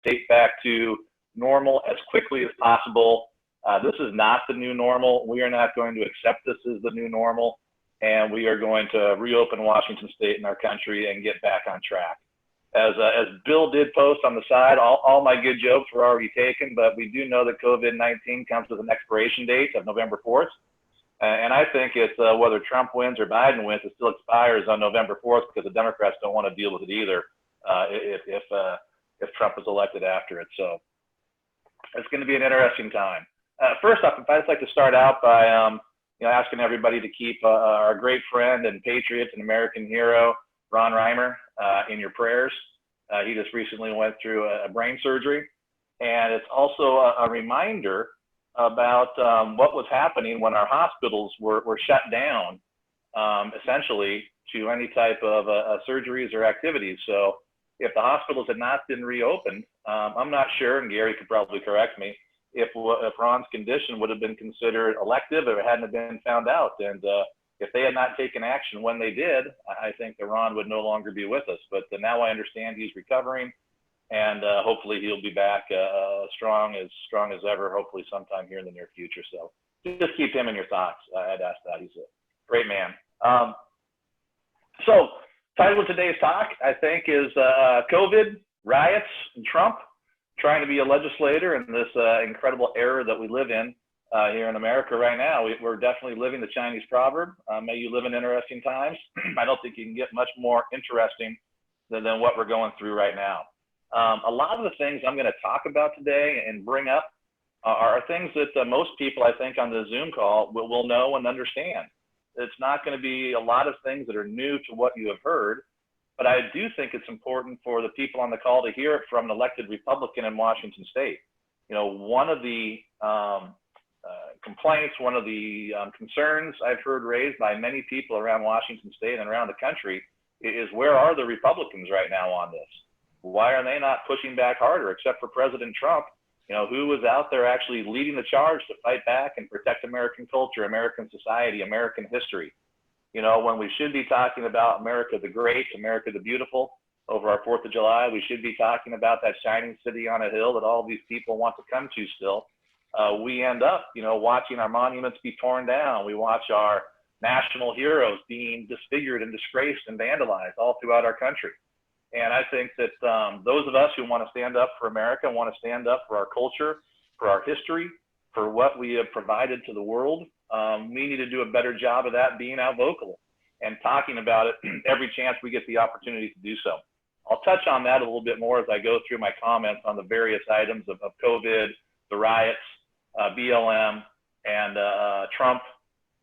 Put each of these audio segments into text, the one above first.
state back to normal as quickly as possible. This is not the new normal. We are not going to accept this as the new normal, and we are going to reopen Washington State and our country and get back on track. As Bill did post on the side, all my good jokes were already taken, but we do know that COVID-19 comes with an expiration date of November 4th. And I think it's whether Trump wins or Biden wins, it still expires on November 4th because the Democrats don't want to deal with it either if Trump is elected after it. So it's going to be an interesting time. First off, I'd like to start out by asking everybody to keep our great friend and patriot and American hero, Ron Reimer, in your prayers. He just recently went through a brain surgery. And it's also a reminder about what was happening when our hospitals were shut down, essentially, to any type of surgeries or activities. So if the hospitals had not been reopened, I'm not sure, and Gary could probably correct me, if Ron's condition would have been considered elective if it hadn't been found out. And if they had not taken action when they did, I think that Ron would no longer be with us. But now I understand he's recovering, and hopefully he'll be back strong as ever, hopefully sometime here in the near future. So just keep him in your thoughts. I'd ask that. He's a great man. So title of today's talk, I think, is COVID, riots, and Trump, trying to be a legislator in this incredible era that we live in here in America right now. We're definitely living the Chinese proverb, may you live in interesting times. I don't think you can get much more interesting than what we're going through right now. A lot of the things I'm going to talk about today and bring up are things that most people, I think, on the Zoom call will know and understand. It's not going to be a lot of things that are new to what you have heard, but I do think it's important for the people on the call to hear it from an elected Republican in Washington State. One of the complaints, one of the concerns I've heard raised by many people around Washington State and around the country is, where are the Republicans right now on this? Why are they not pushing back harder, except for President Trump, who was out there actually leading the charge to fight back and protect American culture, American society, American history? When we should be talking about America the Great, America the Beautiful, over our 4th of July, we should be talking about that shining city on a hill that all these people want to come to still. We end up, watching our monuments be torn down. We watch our national heroes being disfigured and disgraced and vandalized all throughout our country. And I think that those of us who want to stand up for America, want to stand up for our culture, for our history, for what we have provided to the world, we need to do a better job of that, being out vocal and talking about it every chance we get the opportunity to do so. I'll touch on that a little bit more as I go through my comments on the various items of COVID, the riots, BLM, and Trump,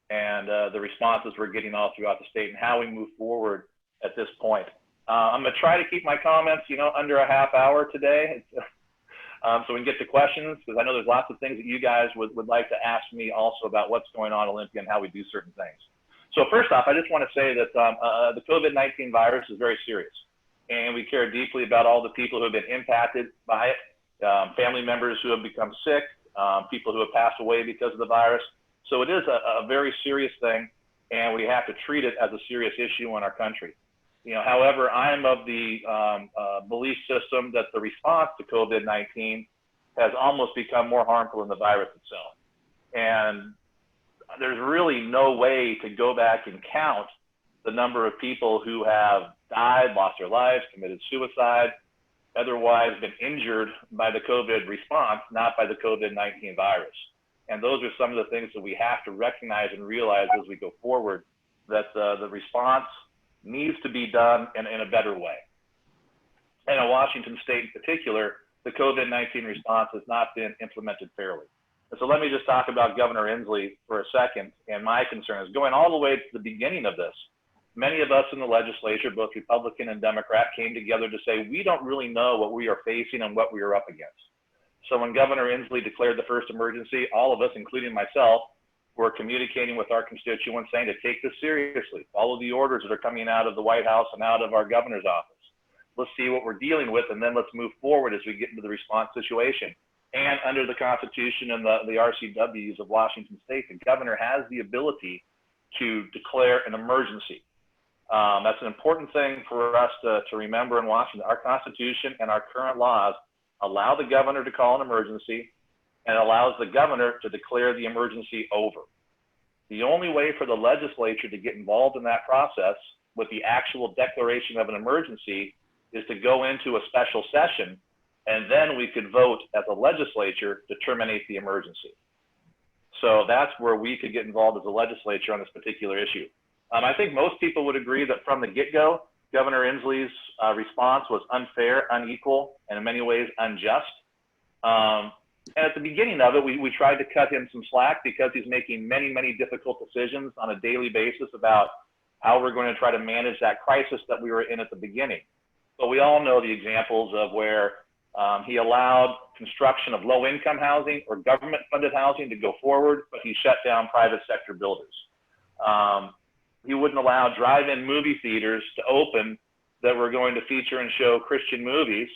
and the responses we're getting all throughout the state and how we move forward at this point. I'm going to try to keep my comments, under a half hour today, so we can get to questions, because I know there's lots of things that you guys would like to ask me also about what's going on in Olympia and how we do certain things. So first off, I just want to say that the COVID-19 virus is very serious, and we care deeply about all the people who have been impacted by it, family members who have become sick, people who have passed away because of the virus. So it is a very serious thing, and we have to treat it as a serious issue in our country. However, I am of the belief system that the response to COVID-19 has almost become more harmful than the virus itself. And there's really no way to go back and count the number of people who have died, lost their lives, committed suicide, otherwise been injured by the COVID response, not by the COVID-19 virus. And those are some of the things that we have to recognize and realize as we go forward, that the response needs to be done in a better way. And in Washington State in particular, the COVID-19 response has not been implemented fairly. And so let me just talk about Governor Inslee for a second, and my concerns. Going all the way to the beginning of this, many of us in the legislature, both Republican and Democrat, came together to say, we don't really know what we are facing and what we are up against. So when Governor Inslee declared the first emergency, all of us, including myself, were communicating with our constituents saying to take this seriously, follow the orders that are coming out of the White House and out of our governor's office. Let's see what we're dealing with, and then let's move forward as we get into the response situation. And under the Constitution and the RCWs of Washington State, the governor has the ability to declare an emergency. That's an important thing for us to remember in Washington. Our Constitution and our current laws allow the governor to call an emergency, and allows the governor to declare the emergency over. The only way for the legislature to get involved in that process with the actual declaration of an emergency is to go into a special session, and then we could vote as a legislature to terminate the emergency. So that's where we could get involved as a legislature on this particular issue. I think most people would agree that from the get-go, Governor Inslee's response was unfair, unequal, and in many ways unjust. And at the beginning of it, we tried to cut him some slack because he's making many, many difficult decisions on a daily basis about how we're going to try to manage that crisis that we were in at the beginning. But we all know the examples of where he allowed construction of low-income housing or government-funded housing to go forward, but he shut down private sector builders. He wouldn't allow drive-in movie theaters to open that were going to feature and show Christian movies,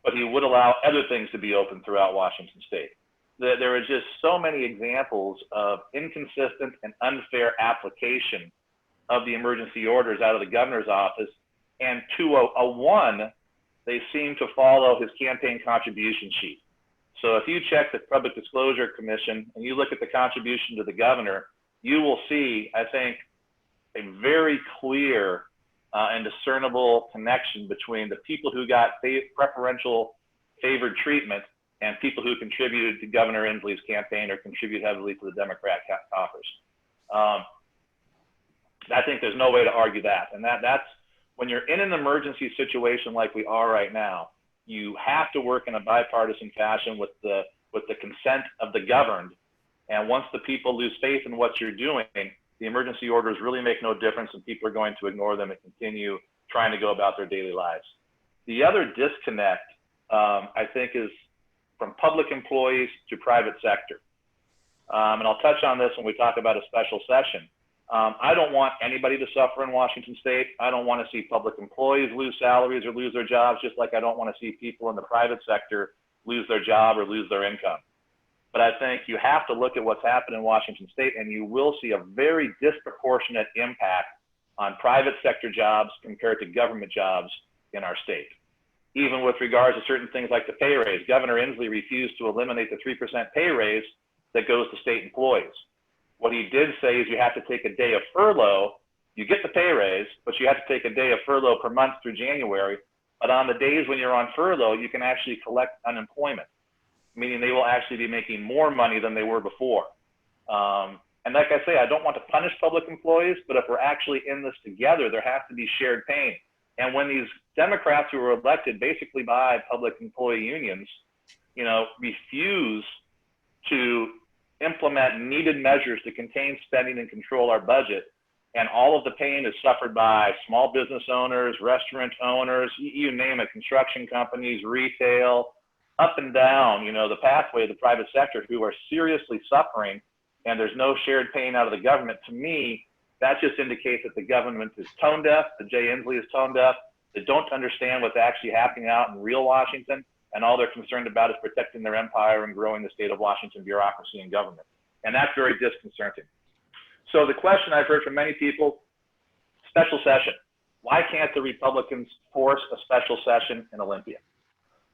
but he would allow other things to be open throughout Washington state. There are just so many examples of inconsistent and unfair application of the emergency orders out of the governor's office, and to a one, they seem to follow his campaign contribution sheet. So if you check the Public Disclosure Commission and you look at the contribution to the governor, you will see, I think, a very clear and discernible connection between the people who got preferential favored treatment and people who contributed to Governor Inslee's campaign or contribute heavily to the Democrat coffers. I think there's no way to argue that. And that's when you're in an emergency situation like we are right now, you have to work in a bipartisan fashion with the consent of the governed. And once the people lose faith in what you're doing, the emergency orders really make no difference, and people are going to ignore them and continue trying to go about their daily lives. The other disconnect, I think, is from public employees to private sector. And I'll touch on this when we talk about a special session. I don't want anybody to suffer in Washington state. I don't want to see public employees lose salaries or lose their jobs, just like I don't want to see people in the private sector lose their job or lose their income. But I think you have to look at what's happened in Washington state, and you will see a very disproportionate impact on private sector jobs compared to government jobs in our state. Even with regards to certain things like the pay raise, Governor Inslee refused to eliminate the 3% pay raise that goes to state employees. What he did say is you have to take a day of furlough. You get the pay raise, but you have to take a day of furlough per month through January. But on the days when you're on furlough, you can actually collect unemployment, meaning they will actually be making more money than they were before. And like I say, I don't want to punish public employees, but if we're actually in this together, there has to be shared pain. And when these Democrats who were elected basically by public employee unions, refuse to implement needed measures to contain spending and control our budget, and all of the pain is suffered by small business owners, restaurant owners, you name it, construction companies, retail, up and down, the pathway of the private sector, who are seriously suffering, and there's no shared pain out of the government. To me, that just indicates that the government is tone deaf, that Jay Inslee is tone deaf, they don't understand what's actually happening out in real Washington, and all they're concerned about is protecting their empire and growing the state of Washington bureaucracy and government. And that's very disconcerting. So the question I've heard from many people, special session. Why can't the Republicans force a special session in Olympia?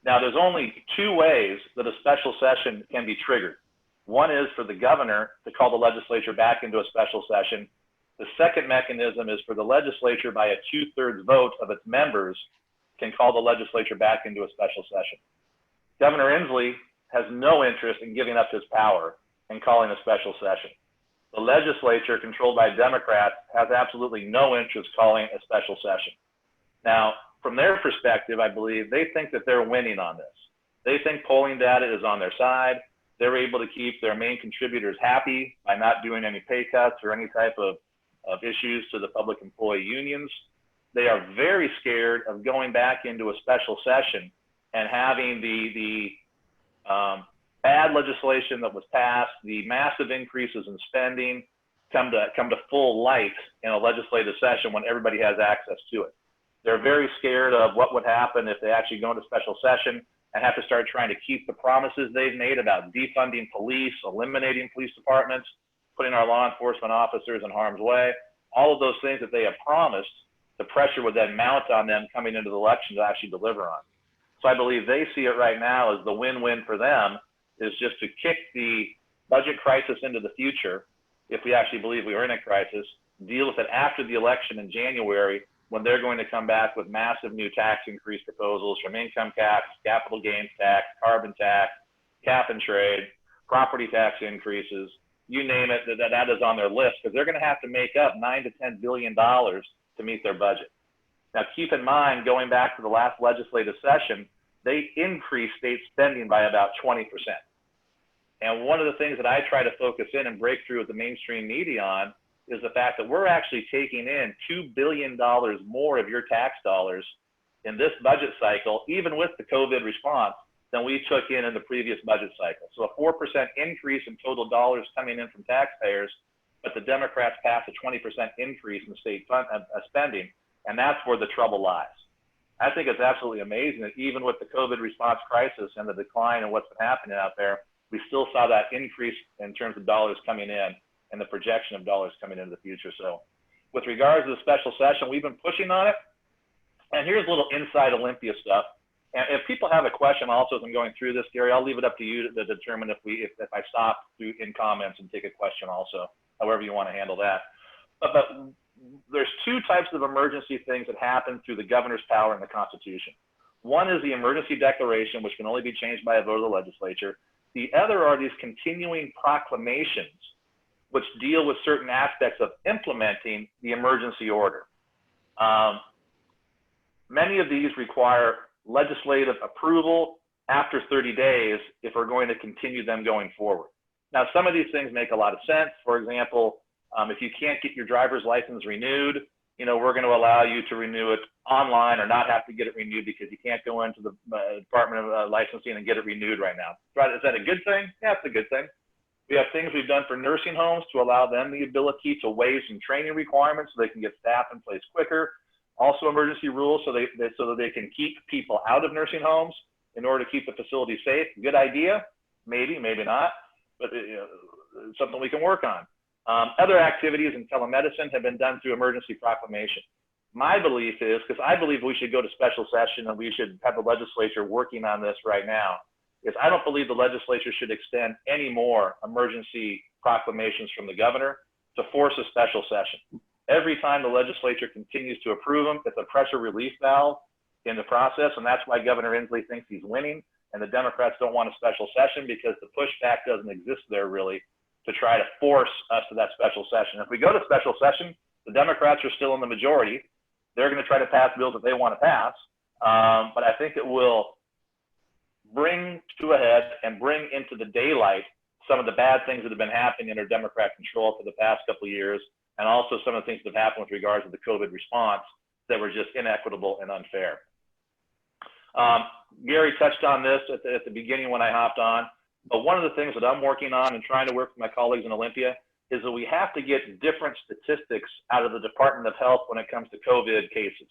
Now, there's only two ways that a special session can be triggered. One is for the governor to call the legislature back into a special session. The second mechanism is for the legislature, by a 2/3 vote of its members, can call the legislature back into a special session. Governor Inslee has no interest in giving up his power and calling a special session. The legislature, controlled by Democrats, has absolutely no interest calling a special session. Now, from their perspective, I believe they think that they're winning on this. They think polling data is on their side. They're able to keep their main contributors happy by not doing any pay cuts or any type of issues to the public employee unions. They are very scared of going back into a special session and having the bad legislation that was passed, the massive increases in spending, come to full light in a legislative session when everybody has access to it. They're very scared of what would happen if they actually go into special session and have to start trying to keep the promises they've made about defunding police, eliminating police departments, putting our law enforcement officers in harm's way. All of those things that they have promised, the pressure would then mount on them coming into the election to actually deliver on. So I believe they see it right now as the win-win for them is just to kick the budget crisis into the future, if we actually believe we are in a crisis, deal with it after the election in January, when they're going to come back with massive new tax increase proposals from income tax, capital gains tax, carbon tax, cap and trade, property tax increases, you name it, that is on their list, because they're going to have to make up $9 to $10 billion to meet their budget. Now, keep in mind, going back to the last legislative session, they increased state spending by about 20%. And one of the things that I try to focus in and break through with the mainstream media on is the fact that we're actually taking in $2 billion more of your tax dollars in this budget cycle, even with the COVID response, than we took in the previous budget cycle. So a 4% increase in total dollars coming in from taxpayers, but the Democrats passed a 20% increase in state spending, and that's where the trouble lies. I think it's absolutely amazing that even with the COVID response crisis and the decline in what's been happening out there, we still saw that increase in terms of dollars coming in and the projection of dollars coming into the future. So with regards to the special session, we've been pushing on it. And here's a little inside Olympia stuff. And if people have a question also as I'm going through this, Gary, I'll leave it up to you to determine if I stop in comments and take a question also, however you want to handle that. But there's two types of emergency things that happen through the governor's power in the Constitution. One is the emergency declaration, which can only be changed by a vote of the legislature. The other are these continuing proclamations, which deal with certain aspects of implementing the emergency order. Many of these require legislative approval after 30 days if we're going to continue them going forward. Now, some of these things make a lot of sense. For example, if you can't get your driver's license renewed, we're going to allow you to renew it online or not have to get it renewed because you can't go into the Department of Licensing and get it renewed right now. Is that a good thing? Yeah, it's a good thing. We have things we've done for nursing homes to allow them the ability to waive some training requirements so they can get staff in place quicker. Also emergency rules so that they can keep people out of nursing homes in order to keep the facility safe. Good idea, maybe, maybe not, but it's something we can work on. Other activities in telemedicine have been done through emergency proclamation. My belief is, because I believe we should go to special session and we should have the legislature working on this right now, is I don't believe the legislature should extend any more emergency proclamations from the governor to force a special session. Every time the legislature continues to approve them, it's a pressure relief valve in the process, and that's why Governor Inslee thinks he's winning, and the Democrats don't want a special session because the pushback doesn't exist there really to try to force us to that special session. If we go to special session, the Democrats are still in the majority. They're going to try to pass bills that they want to pass, but I think it will bring to a head and bring into the daylight some of the bad things that have been happening under Democrat control for the past couple of years, and also some of the things that have happened with regards to the COVID response that were just inequitable and unfair. Gary touched on this at the beginning when I hopped on, but one of the things that I'm working on and trying to work with my colleagues in Olympia is that we have to get different statistics out of the Department of Health when it comes to COVID cases.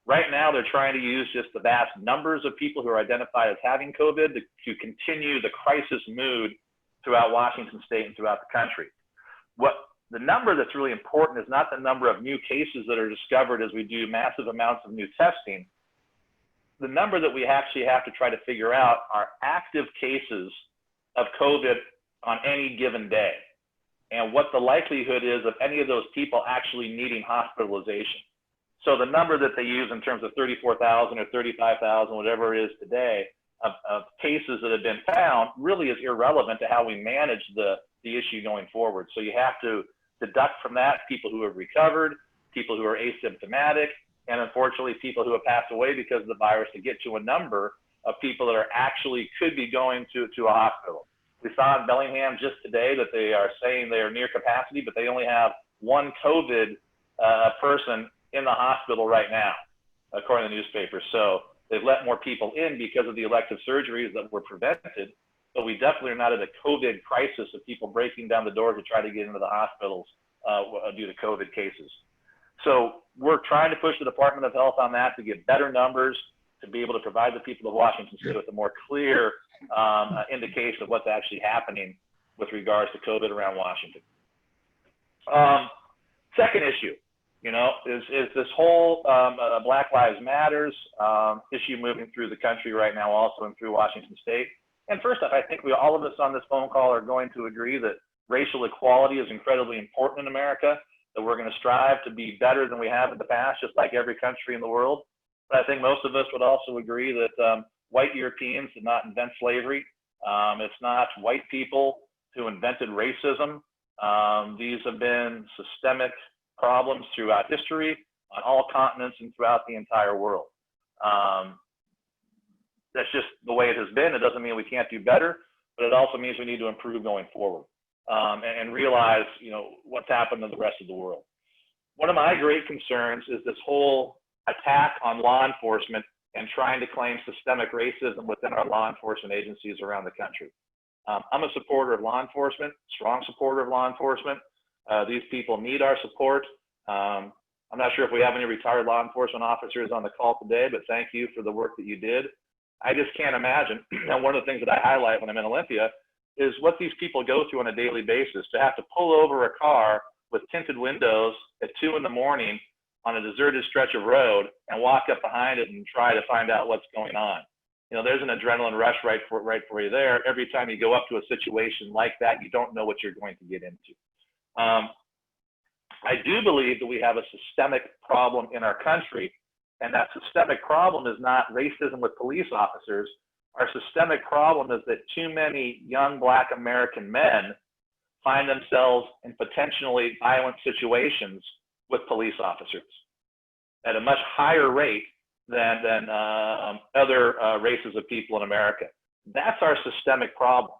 Right now, they're trying to use just the vast numbers of people who are identified as having COVID to continue the crisis mood throughout Washington State and throughout the country. The number that's really important is not the number of new cases that are discovered as we do massive amounts of new testing. The number that we actually have to try to figure out are active cases of COVID on any given day, and what the likelihood is of any of those people actually needing hospitalization. So the number that they use in terms of 34,000 or 35,000, whatever it is today, of cases that have been found really is irrelevant to how we manage the issue going forward. So you have to deduct from that people who have recovered, people who are asymptomatic, and unfortunately people who have passed away because of the virus to get to a number of people that are actually could be going to a hospital. We saw in Bellingham just today that they are saying they are near capacity, but they only have one COVID person in the hospital right now, according to the newspaper. So they've let more people in because of the elective surgeries that were prevented. But we definitely are not at a COVID crisis of people breaking down the doors to try to get into the hospitals due to COVID cases. So we're trying to push the Department of Health on that to get better numbers, to be able to provide the people of Washington State with a more clear indication of what's actually happening with regards to COVID around Washington. Second issue, You know, is this whole Black Lives Matters issue moving through the country right now also and through Washington State? And first off, I think all of us on this phone call are going to agree that racial equality is incredibly important in America, that we're going to strive to be better than we have in the past, just like every country in the world. But I think most of us would also agree that white Europeans did not invent slavery. It's not white people who invented racism. These have been systemic problems throughout history, on all continents, and throughout the entire world. That's just the way it has been. It doesn't mean we can't do better, but it also means we need to improve going forward and realize, you know, what's happened in the rest of the world. One of my great concerns is this whole attack on law enforcement and trying to claim systemic racism within our law enforcement agencies around the country. I'm a supporter of law enforcement, strong supporter of law enforcement. These people need our support. I'm not sure if we have any retired law enforcement officers on the call today, but thank you for the work that you did. I just can't imagine. And one of the things that I highlight when I'm in Olympia is what these people go through on a daily basis, to have to pull over a car with tinted windows at 2 in the morning on a deserted stretch of road and walk up behind it and try to find out what's going on. You know, there's an adrenaline rush right for you there. Every time you go up to a situation like that, you don't know what you're going to get into. I do believe that we have a systemic problem in our country, and that systemic problem is not racism with police officers. Our systemic problem is that too many young Black American men find themselves in potentially violent situations with police officers at a much higher rate than other races of people in America. That's our systemic problem,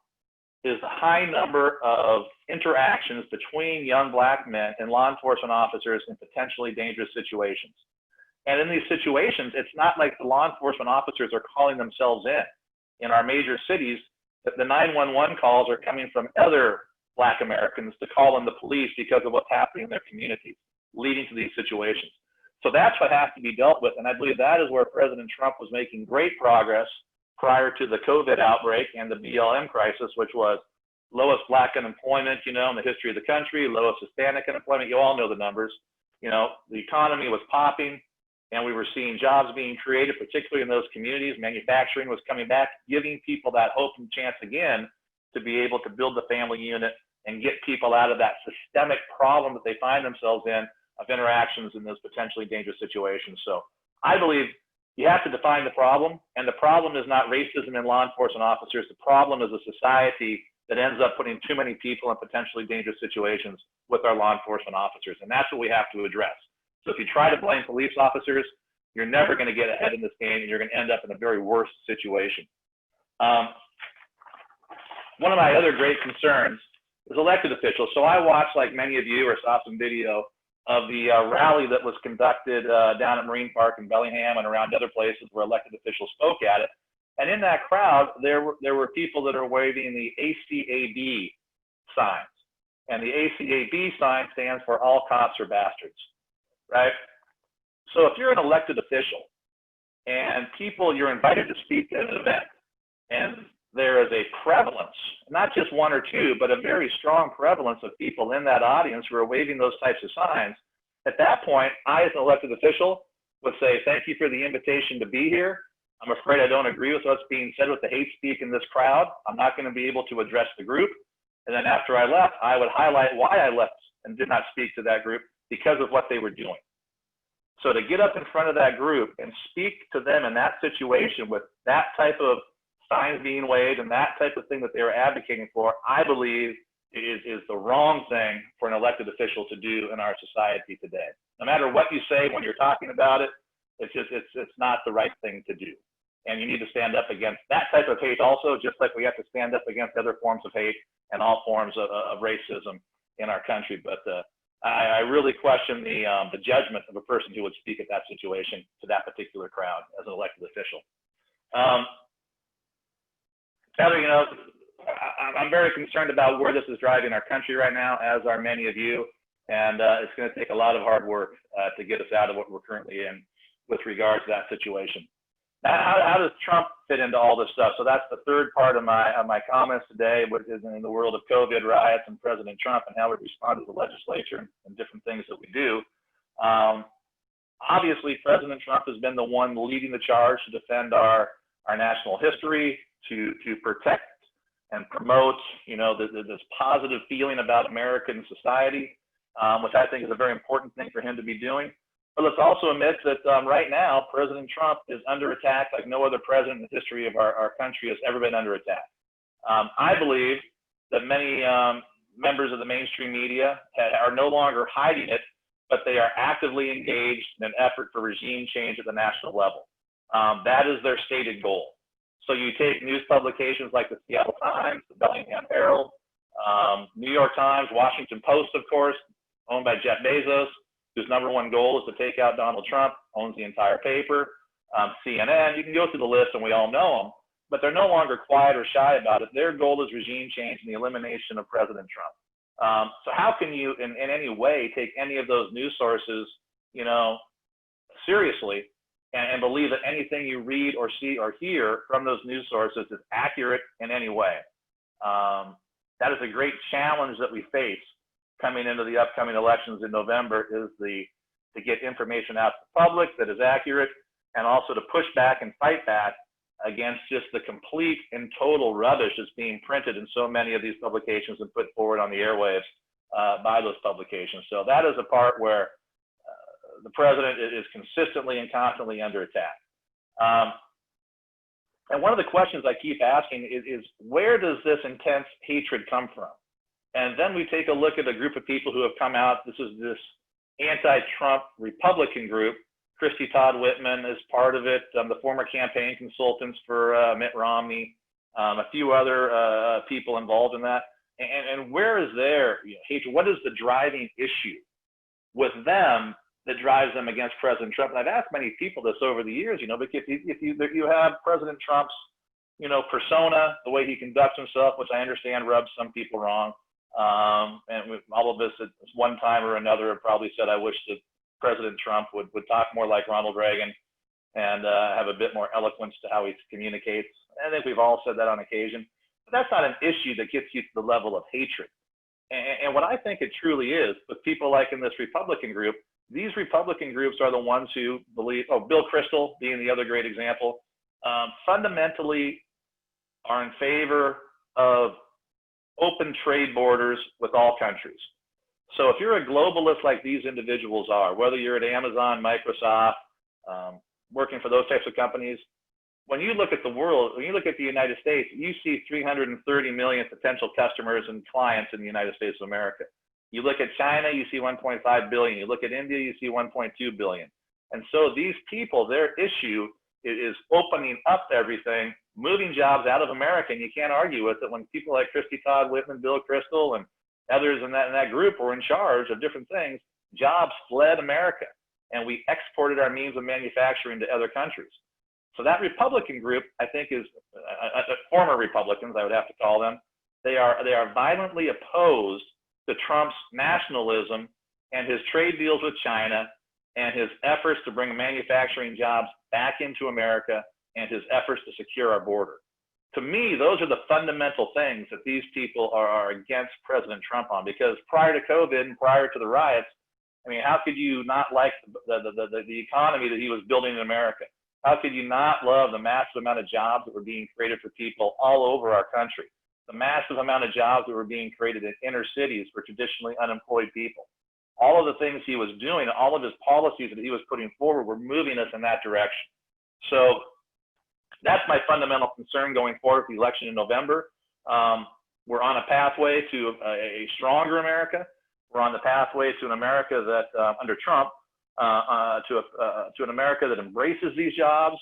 is the high number of interactions between young Black men and law enforcement officers in potentially dangerous situations. And in these situations, it's not like the law enforcement officers are calling themselves in. In our major cities, the 911 calls are coming from other Black Americans to call in the police because of what's happening in their communities, leading to these situations. So that's what has to be dealt with. And I believe that is where President Trump was making great progress prior to the COVID outbreak and the BLM crisis, which was lowest Black unemployment, you know, in the history of the country, lowest Hispanic unemployment. You all know the numbers. You know, the economy was popping, and we were seeing jobs being created, particularly in those communities. Manufacturing was coming back, giving people that hope and chance again to be able to build the family unit and get people out of that systemic problem that they find themselves in of interactions in those potentially dangerous situations. So I believe you have to define the problem, and the problem is not racism in law enforcement officers. The problem is a society that ends up putting too many people in potentially dangerous situations with our law enforcement officers, and that's what we have to address. So if you try to blame police officers, you're never going to get ahead in this game, and you're going to end up in a very worse situation. One of my other great concerns is elected officials. So I watched, like many of you, or saw some video of the rally that was conducted down at Marine Park in Bellingham and around other places where elected officials spoke at it. And in that crowd, there were people that are waving the ACAB signs. And the ACAB sign stands for all cops are bastards, right? So if you're an elected official and you're invited to speak at an event, and there is a prevalence, not just one or two, but a very strong prevalence of people in that audience who are waving those types of signs, at that point, I, as an elected official, would say, thank you for the invitation to be here. I'm afraid I don't agree with what's being said with the hate speak in this crowd. I'm not going to be able to address the group. And then after I left, I would highlight why I left and did not speak to that group because of what they were doing. So to get up in front of that group and speak to them in that situation with that type of signs being waved and that type of thing that they were advocating for, I believe is the wrong thing for an elected official to do in our society today. No matter what you say when you're talking about it, it's not the right thing to do. And you need to stand up against that type of hate also, just like we have to stand up against other forms of hate and all forms of racism in our country. But I really question the judgment of a person who would speak at that situation to that particular crowd as an elected official. Heather, you know, I'm very concerned about where this is driving our country right now, as are many of you, and it's going to take a lot of hard work to get us out of what we're currently in with regards to that situation. Now, how does Trump fit into all this stuff? So that's the third part of my comments today, which is in the world of COVID, riots, and President Trump, and how we respond to the legislature and different things that we do. Obviously, President Trump has been the one leading the charge to defend our national history, to protect and promote, this positive feeling about American society, which I think is a very important thing for him to be doing. But let's also admit that right now, President Trump is under attack like no other president in the history of our country has ever been under attack. I believe that many members of the mainstream media are no longer hiding it, but they are actively engaged in an effort for regime change at the national level. That is their stated goal. So you take news publications like the Seattle Times, the Bellingham Herald, New York Times, Washington Post, of course, owned by Jeff Bezos, whose number one goal is to take out Donald Trump, owns the entire paper. CNN, you can go through the list and we all know them, but they're no longer quiet or shy about it. Their goal is regime change and the elimination of President Trump. So how can you in any way take any of those news sources, seriously and believe that anything you read or see or hear from those news sources is accurate in any way? That is a great challenge that we face coming into the upcoming elections in November, is to get information out to the public that is accurate, and also to push back and fight back against just the complete and total rubbish that's being printed in so many of these publications and put forward on the airwaves by those publications. So that is a part where the president is consistently and constantly under attack. And one of the questions I keep asking is where does this intense hatred come from? And then we take a look at a group of people who have come out. This is this anti-Trump Republican group. Christy Todd Whitman is part of it, the former campaign consultants for Mitt Romney, a few other people involved in that. And where is their hatred? What is the driving issue with them that drives them against President Trump? And I've asked many people this over the years, because if you have President Trump's, persona, the way he conducts himself, which I understand rubs some people wrong. And all of us at one time or another have probably said, I wish that President Trump would talk more like Ronald Reagan and have a bit more eloquence to how he communicates. I think we've all said that on occasion. But that's not an issue that gets you to the level of hatred. And what I think it truly is, with people like in this Republican group, these Republican groups are the ones who believe, Bill Kristol being the other great example, fundamentally are in favor of open trade borders with all countries. So if you're a globalist like these individuals are, whether you're at Amazon, Microsoft, working for those types of companies, when you look at the world, when you look at the United States, you see 330 million potential customers and clients in the United States of America. You look at China, you see 1.5 billion. You look at India, you see 1.2 billion. And so these people, their issue is opening up everything, moving jobs out of America. And you can't argue with it when people like Christy Todd Whitman, Bill Kristol, and others in that group were in charge of different things. Jobs fled America, and we exported our means of manufacturing to other countries. So that Republican group, I think, is former Republicans, I would have to call them. They are violently opposed to Trump's nationalism and his trade deals with China and his efforts to bring manufacturing jobs back into America and his efforts to secure our border. To me, those are the fundamental things that these people are against President Trump on, because prior to COVID and prior to the riots, I mean, how could you not like the economy that he was building in America? How could you not love the massive amount of jobs that were being created for people all over our country? The massive amount of jobs that were being created in inner cities for traditionally unemployed people. All of the things he was doing, all of his policies that he was putting forward were moving us in that direction. So that's my fundamental concern going forward for the election in November. We're on a pathway to a stronger America. We're on the pathway to an America that, under Trump, to an America that embraces these jobs,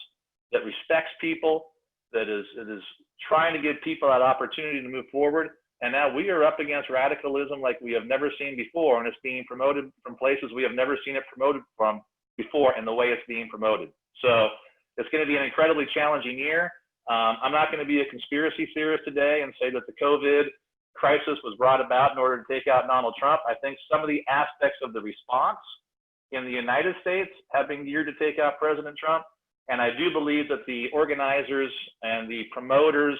that respects people, that is trying to give people that opportunity to move forward. And now we are up against radicalism like we have never seen before, and it's being promoted from places we have never seen it promoted from before in the way it's being promoted. So it's going to be an incredibly challenging year. I'm not going to be a conspiracy theorist today and say that the COVID crisis was brought about in order to take out Donald Trump. I think some of the aspects of the response in the United States have been geared to take out President Trump. And I do believe that the organizers and the promoters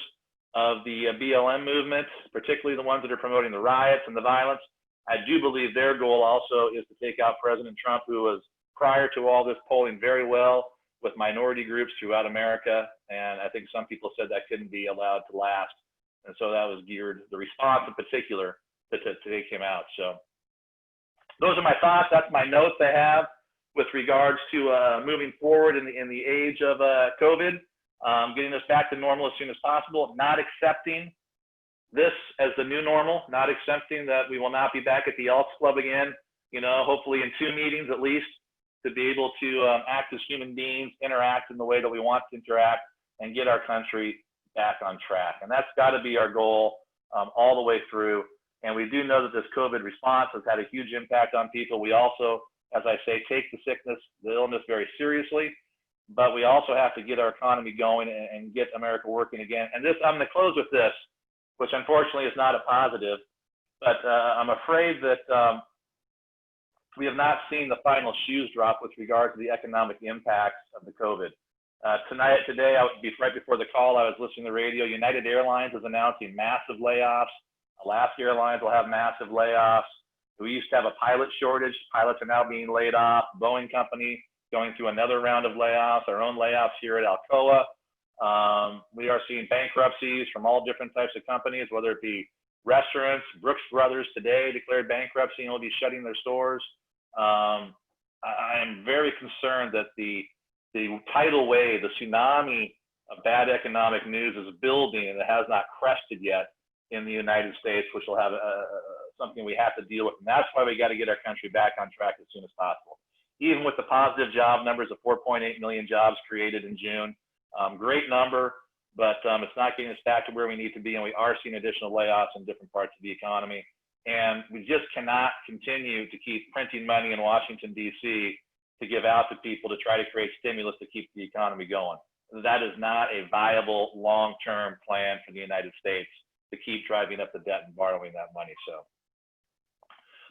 of the BLM movement, particularly the ones that are promoting the riots and the violence, I do believe their goal also is to take out President Trump, who was, prior to all this, polling very well with minority groups throughout America. And I think some people said that couldn't be allowed to last. And so that was geared, the response in particular, to take him out. So those are my thoughts. That's my notes I have with regards to moving forward in the age of COVID, getting us back to normal as soon as possible, not accepting this as the new normal, not accepting that we will not be back at the Elks Club again, you know, hopefully in 2 meetings at least, to be able to act as human beings, interact in the way that we want to interact, and get our country back on track. And that's got to be our goal all the way through. And we do know that this COVID response has had a huge impact on people. We also, as I say, take the sickness, the illness very seriously, but we also have to get our economy going and get America working again. And this, I'm going to close with this, which unfortunately is not a positive, but I'm afraid that we have not seen the final shoes drop with regard to the economic impacts of the COVID. Today, right before the call, I was listening to the radio. United Airlines is announcing massive layoffs. Alaska Airlines will have massive layoffs. We used to have a pilot shortage. Pilots are now being laid off. Boeing Company going through another round of layoffs, our own layoffs here at Alcoa. We are seeing bankruptcies from all different types of companies, whether it be restaurants. Brooks Brothers today declared bankruptcy and will be shutting their stores. I am very concerned that the tidal wave, the tsunami of bad economic news is building, and it has not crested yet in the United States, which will have something we have to deal with. And that's why we got to get our country back on track as soon as possible. Even with the positive job numbers of 4.8 million jobs created in June, great number, but it's not getting us back to where we need to be, and we are seeing additional layoffs in different parts of the economy. And we just cannot continue to keep printing money in Washington, D.C. to give out to people to try to create stimulus to keep the economy going. That is not a viable long-term plan for the United States to keep driving up the debt and borrowing that money. So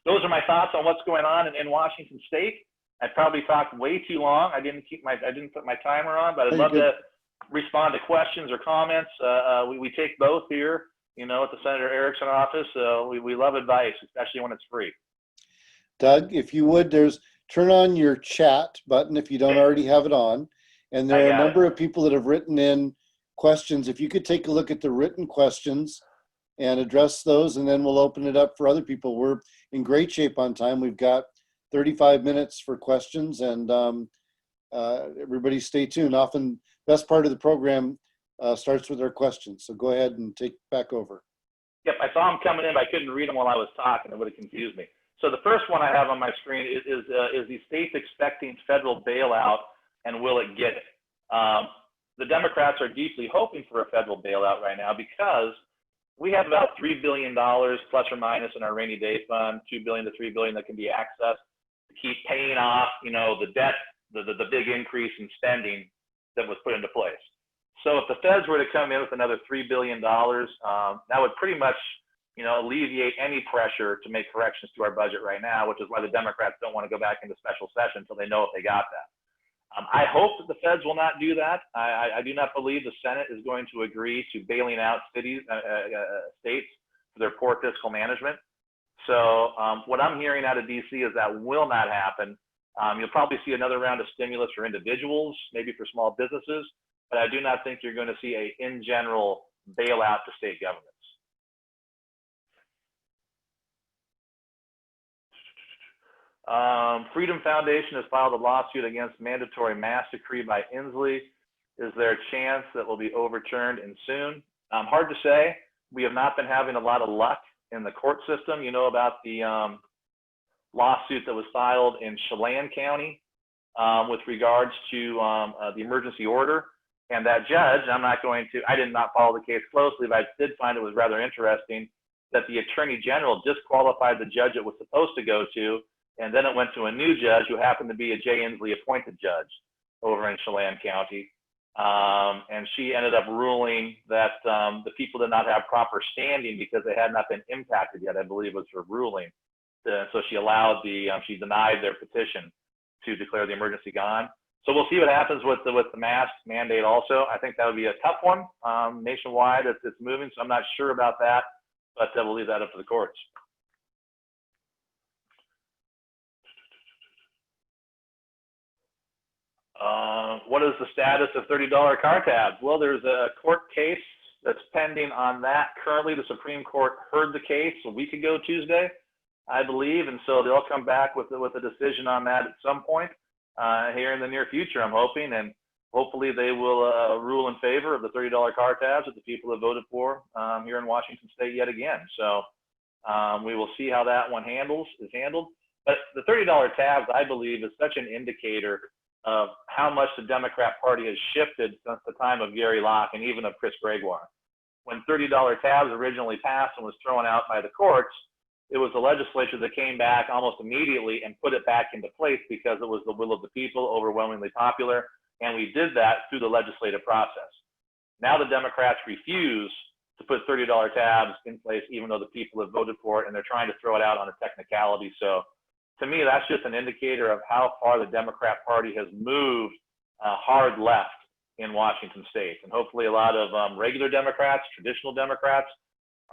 those are my thoughts on what's going on in Washington State. I probably talked way too long. I didn't put my timer on, but I'd love to respond to questions or comments. We take both here, you know, at the Senator Ericksen office. We love advice, especially when it's free. Doug, if you would, turn on your chat button if you don't already have it on. And there are a number of people that have written in questions. If you could take a look at the written questions and address those, and then we'll open it up for other people. We're in great shape on time. We've got 35 minutes for questions, and everybody stay tuned. Often, best part of the program starts with our questions. So go ahead and take back over. Yep, I saw them coming in, but I couldn't read them while I was talking. It would have confused me. So the first one I have on my screen is the states expecting federal bailout, and will it get it? The Democrats are deeply hoping for a federal bailout right now because we have about $3 billion plus or minus in our rainy day fund, $2 billion to $3 billion that can be accessed to keep paying off, you know, the debt, the big increase in spending that was put into place. So if the feds were to come in with another $3 billion, that would pretty much, you know, alleviate any pressure to make corrections to our budget right now, which is why the Democrats don't want to go back into special session until they know if they got that. I hope that the feds will not do that. I do not believe the Senate is going to agree to bailing out states for their poor fiscal management. So what I'm hearing out of DC is that will not happen. You'll probably see another round of stimulus for individuals, maybe for small businesses, but I do not think you're going to see a, in general, bailout to state governments. Freedom Foundation has filed a lawsuit against mandatory mask decree by Inslee. Is there a chance that will be overturned and soon? Hard to say. We have not been having a lot of luck in the court system. You know about the lawsuit that was filed in Chelan County with regards to the emergency order. And that judge, I did not follow the case closely, but I did find it was rather interesting that the Attorney General disqualified the judge it was supposed to go to, and then it went to a new judge who happened to be a Jay Inslee appointed judge over in Chelan County. And she ended up ruling that the people did not have proper standing because they had not been impacted yet, I believe was her ruling. So she allowed she denied their petition to declare the emergency gone. So we'll see what happens with the mask mandate also. I think that would be a tough one nationwide. It's moving, so I'm not sure about that, but we'll leave that up to the courts. What is the status of $30 car tabs? Well, there's a court case that's pending on that. Currently, the Supreme Court heard the case a week ago Tuesday, I believe, and so they'll come back with a decision on that at some point here in the near future, I'm hoping, and hopefully they will rule in favor of the $30 car tabs that the people have voted for here in Washington State yet again. So we will see how that one is handled. But the $30 tabs, I believe, is such an indicator of how much the Democrat Party has shifted since the time of Gary Locke and even of Chris Gregoire. When $30 tabs originally passed and was thrown out by the courts, it was the legislature that came back almost immediately and put it back into place because it was the will of the people, overwhelmingly popular, and we did that through the legislative process. Now the Democrats refuse to put $30 tabs in place even though the people have voted for it, and they're trying to throw it out on a technicality. So to me, that's just an indicator of how far the Democrat Party has moved hard left in Washington State. And hopefully a lot of regular Democrats, traditional Democrats,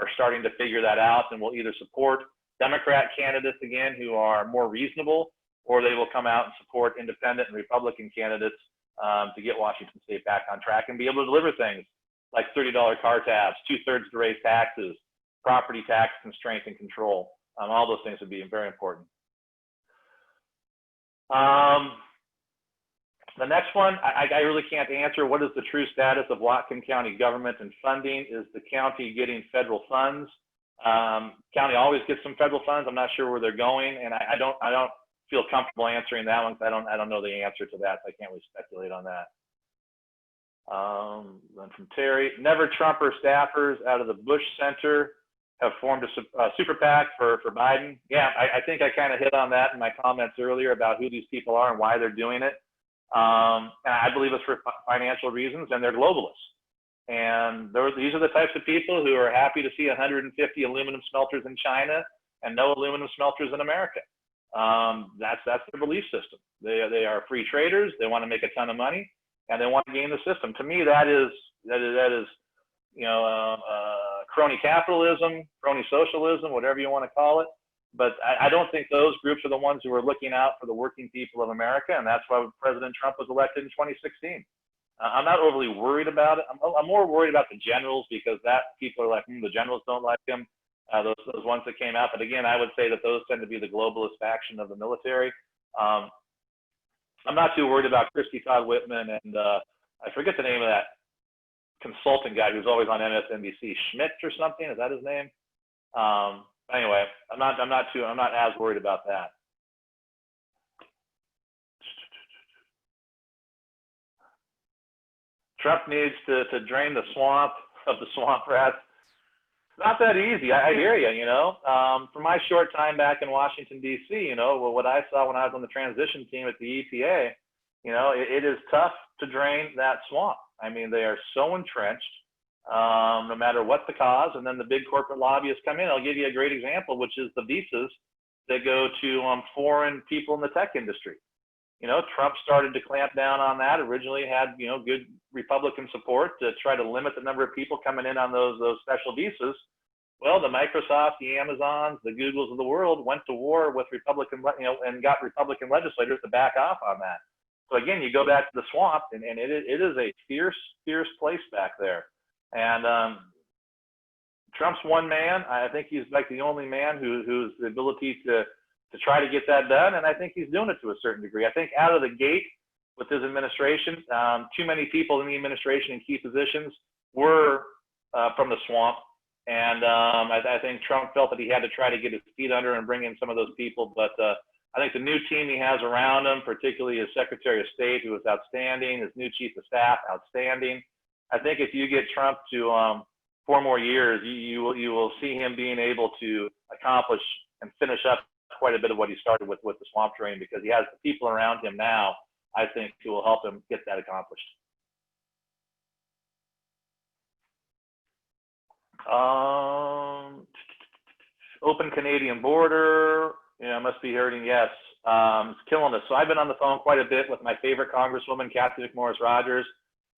are starting to figure that out and will either support Democrat candidates again who are more reasonable, or they will come out and support independent and Republican candidates to get Washington State back on track and be able to deliver things like $30 car tabs, 2/3 to raise taxes, property tax constraint and control. All those things would be very important. The next one, I really can't answer. What is the true status of Whatcom County government and funding? Is the county getting federal funds? County always gets some federal funds. I'm not sure where they're going, and I don't feel comfortable answering that one because I don't know the answer to that, so I can't really speculate on that. Then from Terry, never Trumper staffers out of the Bush Center have formed a super PAC for Biden. Yeah, I think I kind of hit on that in my comments earlier about who these people are and why they're doing it. And I believe it's for financial reasons, and they're globalists. And these are the types of people who are happy to see 150 aluminum smelters in China and no aluminum smelters in America. That's their belief system. They are free traders. They want to make a ton of money, and they want to game the system. To me, that is crony capitalism, crony socialism, whatever you want to call it. But I don't think those groups are the ones who are looking out for the working people of America, and that's why President Trump was elected in 2016. I'm not overly worried about it. I'm more worried about the generals because people are like, the generals don't like him, those ones that came out. But again, I would say that those tend to be the globalist faction of the military. I'm not too worried about Christy Todd Whitman and I forget the name of that consultant guy who's always on MSNBC, Schmidt or something. Is that his name? Anyway, I'm not as worried about that. Trump needs to drain the swamp of the swamp rats. It's not that easy. I hear you, For my short time back in Washington, D.C., what I saw when I was on the transition team at the EPA, it is tough to drain that swamp. I mean, they are so entrenched. No matter what the cause, and then the big corporate lobbyists come in. I'll give you a great example, which is the visas that go to foreign people in the tech industry. Trump started to clamp down on that. Originally had good Republican support to try to limit the number of people coming in on those special visas. Well, the Microsoft, the Amazons, the Googles of the world went to war with Republican, and got Republican legislators to back off on that. So again, you go back to the swamp, and it is a fierce place back there. And Trump's one man. I think he's like the only man who's the ability to try to get that done, and I think he's doing it to a certain degree. I think out of the gate with his administration, too many people in the administration in key positions were from the swamp, and I think Trump felt that he had to try to get his feet under and bring in some of those people. But I think the new team he has around him, particularly his Secretary of State, who was outstanding, his new Chief of Staff, outstanding. I think if you get Trump to 4 more years, you will see him being able to accomplish and finish up quite a bit of what he started with the swamp drain, because he has the people around him now, I think, who will help him get that accomplished. Open Canadian border, must be hurting. Yes, it's killing us. So I've been on the phone quite a bit with my favorite Congresswoman, Kathy McMorris Rogers.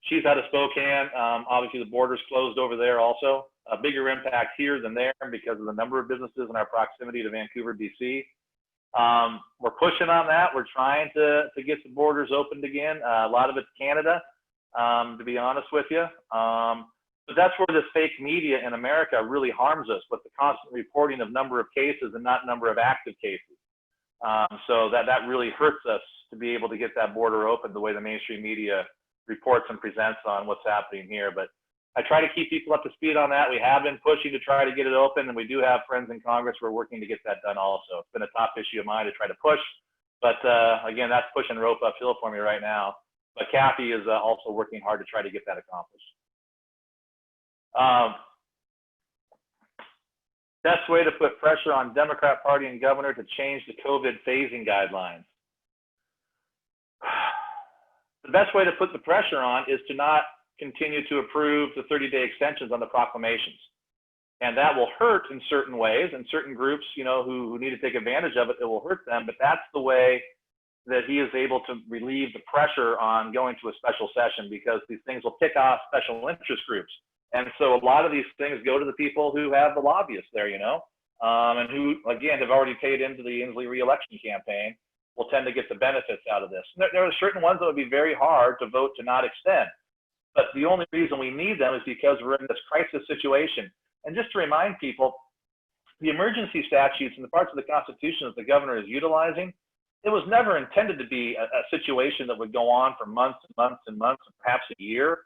She's out of Spokane. Obviously, the border's closed over there also. A bigger impact here than there because of the number of businesses and our proximity to Vancouver, BC. We're pushing on that. We're trying to get the borders opened again. A lot of it's Canada, to be honest with you. But that's where this fake media in America really harms us with the constant reporting of number of cases and not number of active cases. So that really hurts us to be able to get that border open the way the mainstream media reports and presents on what's happening here. But I try to keep people up to speed on that. We have been pushing to try to get it open, and we do have friends in Congress who are working to get that done also. It's been a top issue of mine to try to push. But again, that's pushing rope uphill for me right now. But Kathy is also working hard to try to get that accomplished. Best way to put pressure on Democrat Party and governor to change the COVID phasing guidelines. The best way to put the pressure on is to not continue to approve the 30-day extensions on the proclamations. And that will hurt in certain ways, and certain groups, you know, who need to take advantage of it, it will hurt them. But that's the way that he is able to relieve the pressure on going to a special session, because these things will pick off special interest groups. And so a lot of these things go to the people who have the lobbyists there, you know, and who, again, have already paid into the Inslee re-election campaign, will tend to get the benefits out of this. There are certain ones that would be very hard to vote to not extend. But the only reason we need them is because we're in this crisis situation. And just to remind people, the emergency statutes and the parts of the Constitution that the governor is utilizing, it was never intended to be a situation that would go on for months and months and months, and perhaps a year,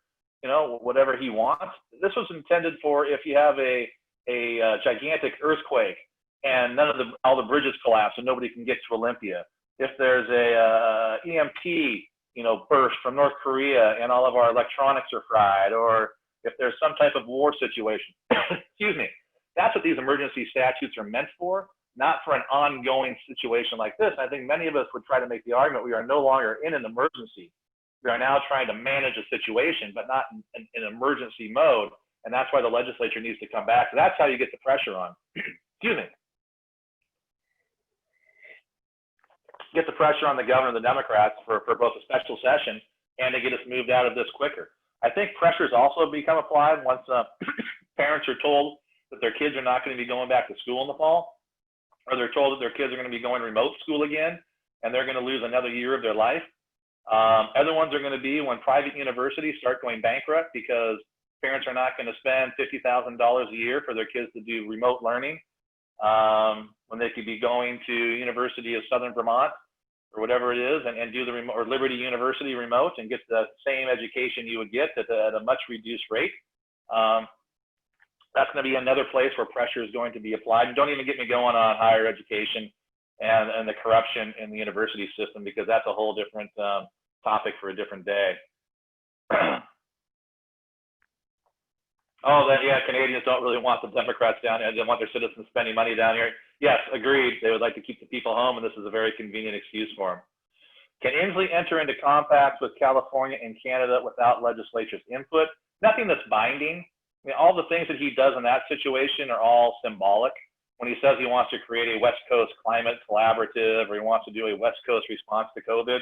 you know, whatever he wants. This was intended for if you have a gigantic earthquake and all the bridges collapse and nobody can get to Olympia. If there's a EMP, you know, burst from North Korea and all of our electronics are fried, or if there's some type of war situation, excuse me, that's what these emergency statutes are meant for, not for an ongoing situation like this. I think many of us would try to make the argument we are no longer in an emergency. We are now trying to manage a situation, but not in emergency mode. And that's why the legislature needs to come back. So that's how you get the pressure on. Excuse me. Get the pressure on the governor and the Democrats for both a special session and to get us moved out of this quicker. I think pressures also become applied once parents are told that their kids are not going to be going back to school in the fall, or they're told that their kids are going to be going remote school again, and they're going to lose another year of their life. Other ones are going to be when private universities start going bankrupt because parents are not going to spend $50,000 a year for their kids to do remote learning, when they could be going to University of Southern Vermont or whatever it is and do the remote, or Liberty University remote, and get the same education you would get at a much reduced rate. That's going to be another place where pressure is going to be applied. And don't even get me going on higher education and the corruption in the university system, because that's a whole different topic for a different day. Oh, then yeah, Canadians don't really want the Democrats down here. They want their citizens spending money down here. Yes, agreed. They would like to keep the people home, and this is a very convenient excuse for them. Can Inslee enter into compacts with California and Canada without legislature's input? Nothing that's binding. I mean, all the things that he does in that situation are all symbolic. When he says he wants to create a West Coast climate collaborative, or he wants to do a West Coast response to COVID,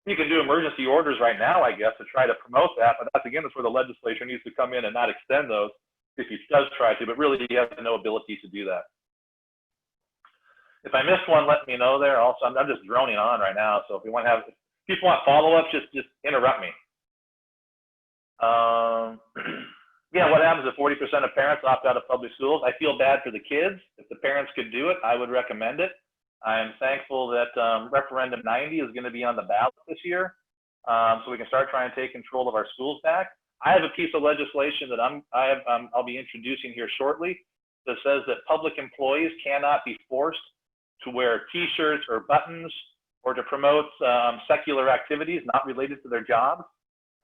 you can do emergency orders right now, I guess, to try to promote that. But that's, again, that's where the legislature needs to come in and not extend those if he does try to. But really, he has no ability to do that. If I missed one, let me know there. Also, I'm just droning on right now. So if you want to have, if people want follow-ups, just interrupt me. Yeah, what happens if 40% of parents opt out of public schools? I feel bad for the kids. If the parents could do it, I would recommend it. I'm thankful that referendum 90 is going to be on the ballot this year, so we can start trying to take control of our schools back. I have a piece of legislation that I'll be introducing here shortly that says that public employees cannot be forced to wear T-shirts or buttons or to promote secular activities not related to their jobs.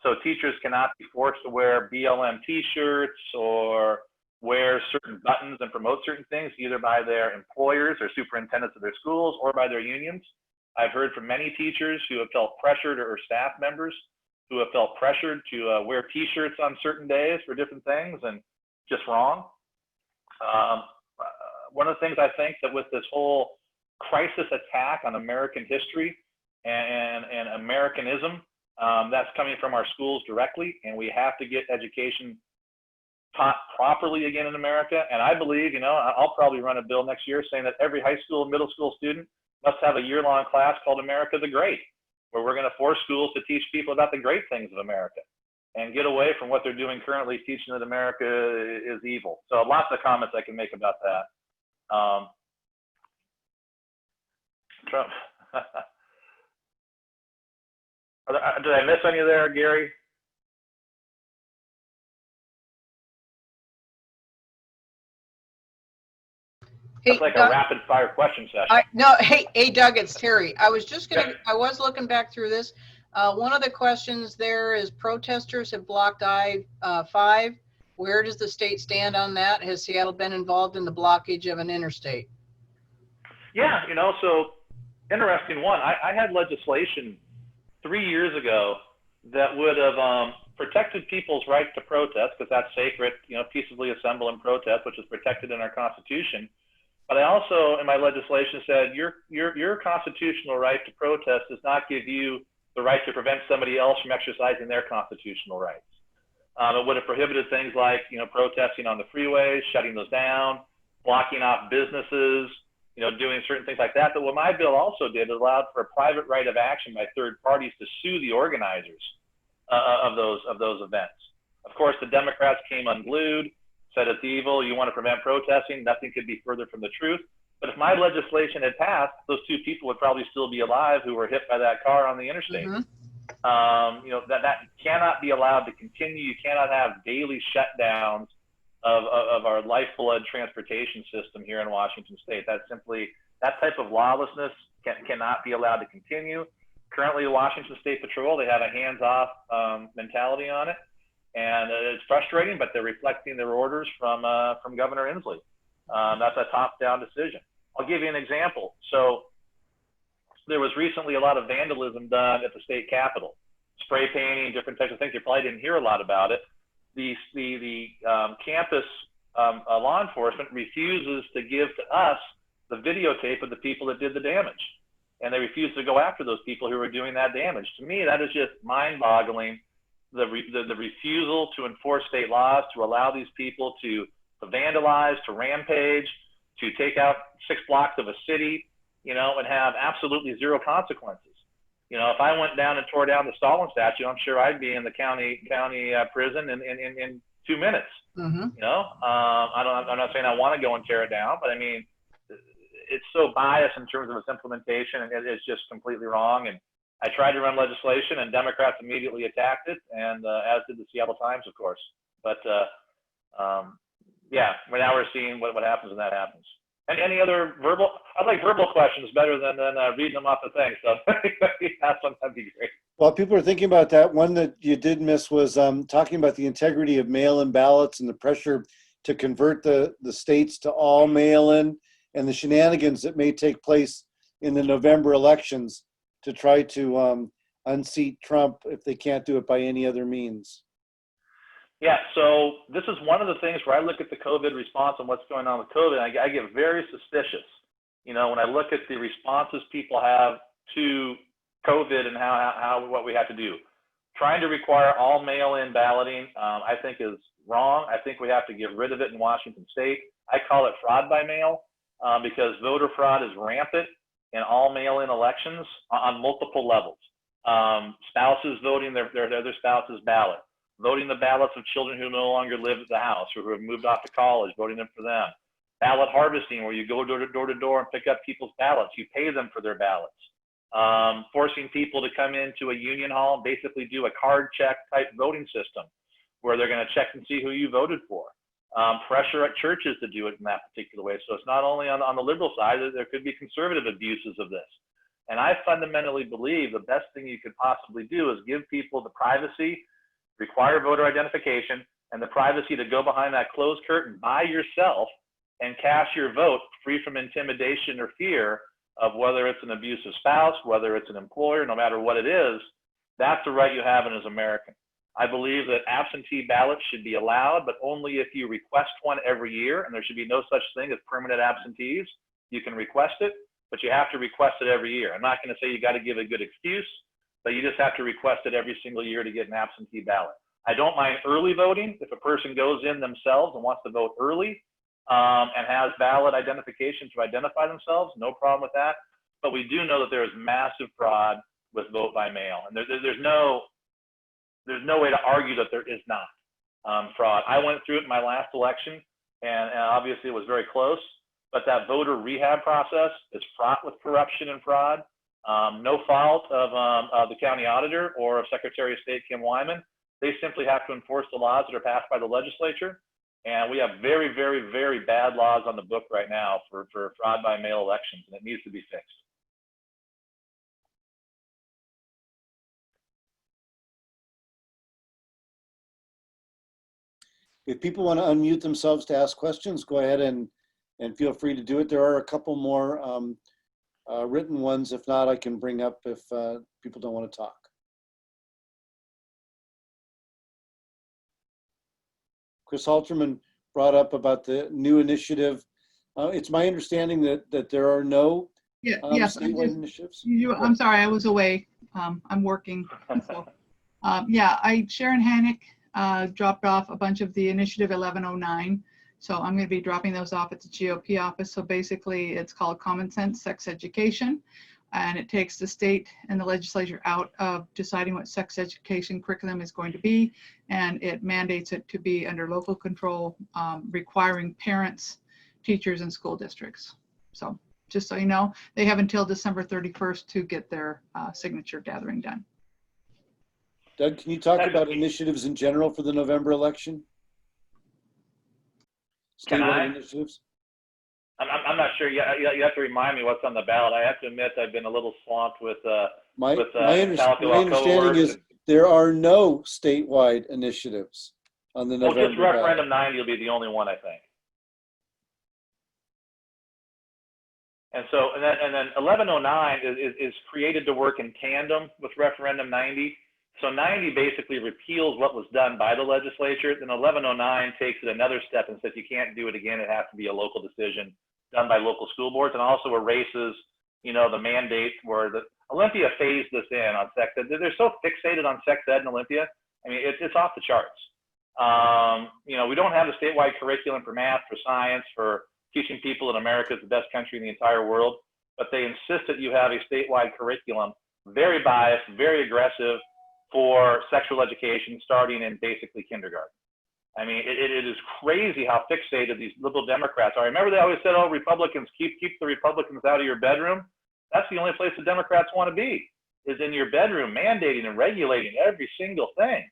So teachers cannot be forced to wear BLM T-shirts or wear certain buttons and promote certain things, either by their employers or superintendents of their schools or by their unions. I've heard from many teachers who have felt pressured, or staff members who have felt pressured to wear T-shirts on certain days for different things, and just wrong. One of the things I think that with this whole crisis attack on American history and Americanism, that's coming from our schools directly, and we have to get education taught properly again in America. And I believe, I'll probably run a bill next year saying that every high school and middle school student must have a year-long class called America the Great, where we're going to force schools to teach people about the great things of America and get away from what they're doing currently, teaching that America is evil. So lots of comments I can make about that. Trump. Did I miss any there, Gary? That's like a rapid fire question session. Hey, Doug, it's Terry. I was looking back through this. One of the questions there is protesters have blocked I-5. Where does the state stand on that? Has Seattle been involved in the blockage of an interstate? Yeah, so interesting one. I had legislation 3 years ago that would have protected people's right to protest, because that's sacred, peaceably assemble and protest, which is protected in our Constitution. But I also, in my legislation, said your constitutional right to protest does not give you the right to prevent somebody else from exercising their constitutional rights. It would have prohibited things like, protesting on the freeways, shutting those down, blocking off businesses, doing certain things like that. But what my bill also did, it allowed for a private right of action by third parties to sue the organizers of those events. Of course, the Democrats came unglued, said it's evil, you want to prevent protesting, nothing could be further from the truth. But if my legislation had passed, those two people would probably still be alive who were hit by that car on the interstate. Mm-hmm. That cannot be allowed to continue. You cannot have daily shutdowns of our lifeblood transportation system here in Washington State. That type of lawlessness cannot be allowed to continue. Currently, the Washington State Patrol, they have a hands-off mentality on it. And it's frustrating, but they're reflecting their orders from Governor Inslee. That's a top-down decision. I'll give you an example. So there was recently a lot of vandalism done at the state capitol, spray painting, different types of things. You probably didn't hear a lot about it. The campus law enforcement refuses to give to us the videotape of the people that did the damage. And they refuse to go after those people who were doing that damage. To me, that is just mind-boggling. The refusal to enforce state laws, to allow these people to vandalize, to rampage, to take out 6 blocks of a city, and have absolutely zero consequences. If I went down and tore down the Stalin statue, I'm sure I'd be in the county prison in 2 minutes. Mm-hmm. I'm not saying I want to go and tear it down, but I mean, it's so biased in terms of its implementation, and it's just completely wrong. And I tried to run legislation, and Democrats immediately attacked it, and as did the Seattle Times, of course. But yeah, now we're seeing what happens when that happens. And any other verbal? I like verbal questions better than reading them off the thing. So that's one, that'd be great. Well, people are thinking about that. One that you did miss was talking about the integrity of mail-in ballots and the pressure to convert the states to all mail-in, and the shenanigans that may take place in the November elections to try to unseat Trump if they can't do it by any other means. Yeah, so this is one of the things where I look at the COVID response and what's going on with COVID, and I get very suspicious. When I look at the responses people have to COVID and what we have to do. Trying to require all mail-in balloting, I think is wrong. I think we have to get rid of it in Washington State. I call it fraud by mail because voter fraud is rampant in all mail-in elections on multiple levels. Spouses voting their spouse's ballot. Voting the ballots of children who no longer live at the house or who have moved off to college, voting them for them. Ballot harvesting, where you go door to door and pick up people's ballots. You pay them for their ballots. Forcing people to come into a union hall and basically do a card check type voting system where they're going to check and see who you voted for. Pressure at churches to do it in that particular way. So it's not only on the liberal side, there could be conservative abuses of this. And I fundamentally believe the best thing you could possibly do is give people the privacy, require voter identification, and the privacy to go behind that closed curtain by yourself and cast your vote free from intimidation or fear of whether it's an abusive spouse, whether it's an employer, no matter what it is. That's the right you have as an American. I believe that absentee ballots should be allowed, but only if you request one every year, and there should be no such thing as permanent absentees. You can request it, but you have to request it every year. I'm not going to say you got to give a good excuse, but you just have to request it every single year to get an absentee ballot. I don't mind early voting if a person goes in themselves and wants to vote early and has valid identification to identify themselves. No problem with that. But we do know that there is massive fraud with vote by mail, and there's no way to argue that there is not fraud. I went through it in my last election, and obviously it was very close. But that voter rehab process is fraught with corruption and fraud. No fault of the county auditor or of Secretary of State Kim Wyman. They simply have to enforce the laws that are passed by the legislature. And we have very, very, very bad laws on the book right now for fraud by mail elections, and it needs to be fixed. If people want to unmute themselves to ask questions, go ahead and feel free to do it. There are a couple more written ones. If not, I can bring up if people don't want to talk. Chris Halterman brought up about the new initiative. It's my understanding that there are no statewide initiatives. I'm sorry, I was away. I'm working. So, Sharon Hannick dropped off a bunch of the initiative 1109. So I'm going to be dropping those off at the GOP office. So basically it's called Common Sense Sex Education, and it takes the state and the legislature out of deciding what sex education curriculum is going to be, and it mandates it to be under local control, requiring parents, teachers, and school districts. So just so you know, they have until December 31st to get their signature gathering done. Doug, can you talk about initiatives in general for the November election? Statewide initiatives? I'm not sure. You have to remind me what's on the ballot. I have to admit I've been a little swamped with my understanding is there are no statewide initiatives on the November just referendum 90 will be the only one, I think. And then 1109 is created to work in tandem with referendum 90. So 90 basically repeals what was done by the legislature. Then 1109 takes it another step and says you can't do it again. It has to be a local decision done by local school boards, and also erases, the mandate where Olympia phased this in on sex ed. They're so fixated on sex ed in Olympia. I mean, it's off the charts. We don't have a statewide curriculum for math, for science, for teaching people that America is the best country in the entire world, but they insist that you have a statewide curriculum, very biased, very aggressive, for sexual education starting in basically kindergarten. I mean, it is crazy how fixated these liberal Democrats are. Remember they always said, oh, Republicans, keep the Republicans out of your bedroom? That's the only place the Democrats want to be, is in your bedroom, mandating and regulating every single thing.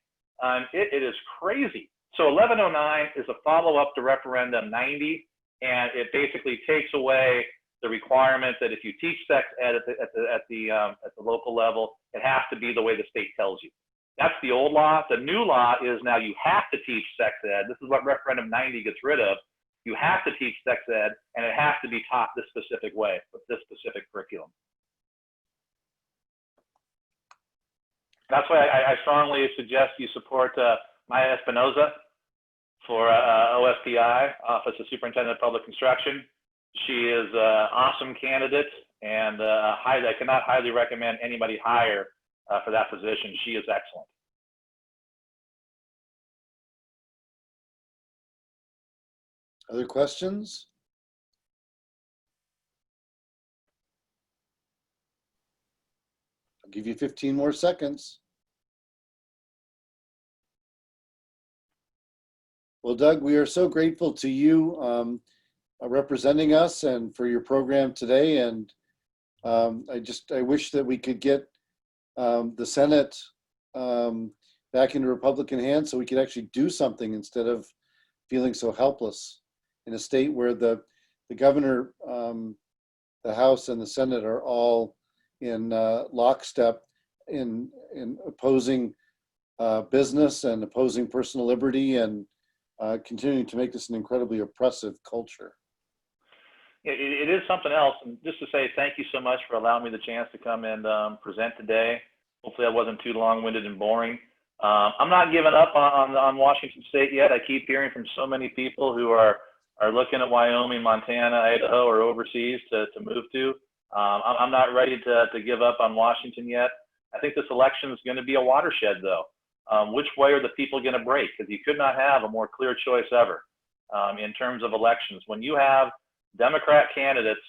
It is crazy. So 1109 is a follow-up to referendum 90, and it basically takes away the requirement that if you teach sex ed at the local level, it has to be the way the state tells you. That's the old law. The new law is now you have to teach sex ed. This is what referendum 90 gets rid of. You have to teach sex ed, and it has to be taught this specific way with this specific curriculum. That's why I strongly suggest you support Maya Espinoza for OSPI, Office of Superintendent of Public Instruction. She is an awesome candidate, and I cannot highly recommend anybody higher for that position. She is excellent. Other questions? I'll give you 15 more seconds. Well, Doug, we are so grateful to you representing us and for your program today. And I wish that we could get the Senate back into Republican hands so we could actually do something instead of feeling so helpless in a state where the governor, the House and the Senate are all in lockstep in opposing business and opposing personal liberty and continuing to make this an incredibly oppressive culture. It is something else. And just to say thank you so much for allowing me the chance to come and present today. Hopefully I wasn't too long-winded and boring. I'm not giving up on Washington State yet. I keep hearing from so many people who are looking at Wyoming, Montana, Idaho, or overseas to move to. I'm not ready to give up on Washington yet. I think this election is going to be a watershed, though. which way are the people going to break? Because you could not have a more clear choice ever in terms of elections. When you have Democrat candidates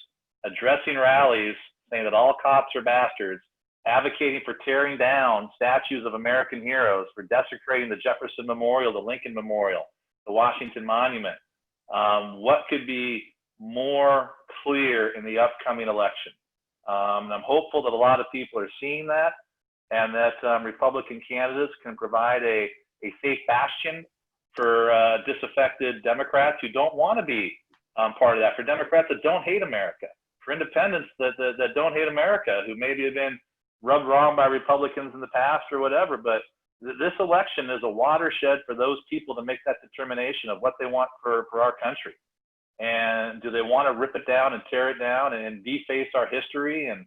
addressing rallies saying that all cops are bastards, advocating for tearing down statues of American heroes, for desecrating the Jefferson Memorial, the Lincoln Memorial, the Washington Monument, what could be more clear in the upcoming election? And I'm hopeful that a lot of people are seeing that, and that Republican candidates can provide a safe bastion for disaffected Democrats who don't want to be part of that, for Democrats that don't hate America, for independents that don't hate America, who maybe have been rubbed wrong by Republicans in the past or whatever. But this election is a watershed for those people to make that determination of what they want for our country. And do they want to rip it down and tear it down and deface our history? And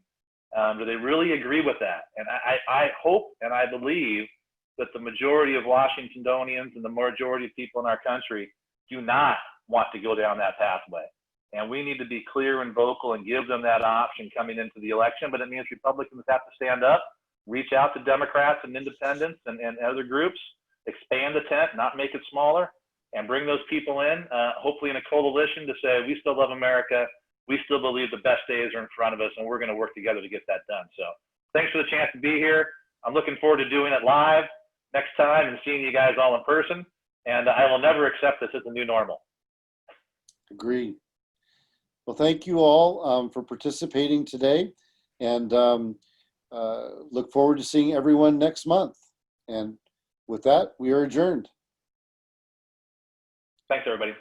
do they really agree with that? And I hope and I believe that the majority of Washingtonians and the majority of people in our country do not want to go down that pathway. And we need to be clear and vocal and give them that option coming into the election. But it means Republicans have to stand up, reach out to Democrats and independents and other groups, expand the tent, not make it smaller, and bring those people in, hopefully in a coalition to say, we still love America. We still believe the best days are in front of us, and we're going to work together to get that done. So thanks for the chance to be here. I'm looking forward to doing it live next time and seeing you guys all in person. And I will never accept this as the new normal. Agreed. Well, thank you all for participating today, and look forward to seeing everyone next month. And with that, we are adjourned. Thanks, everybody.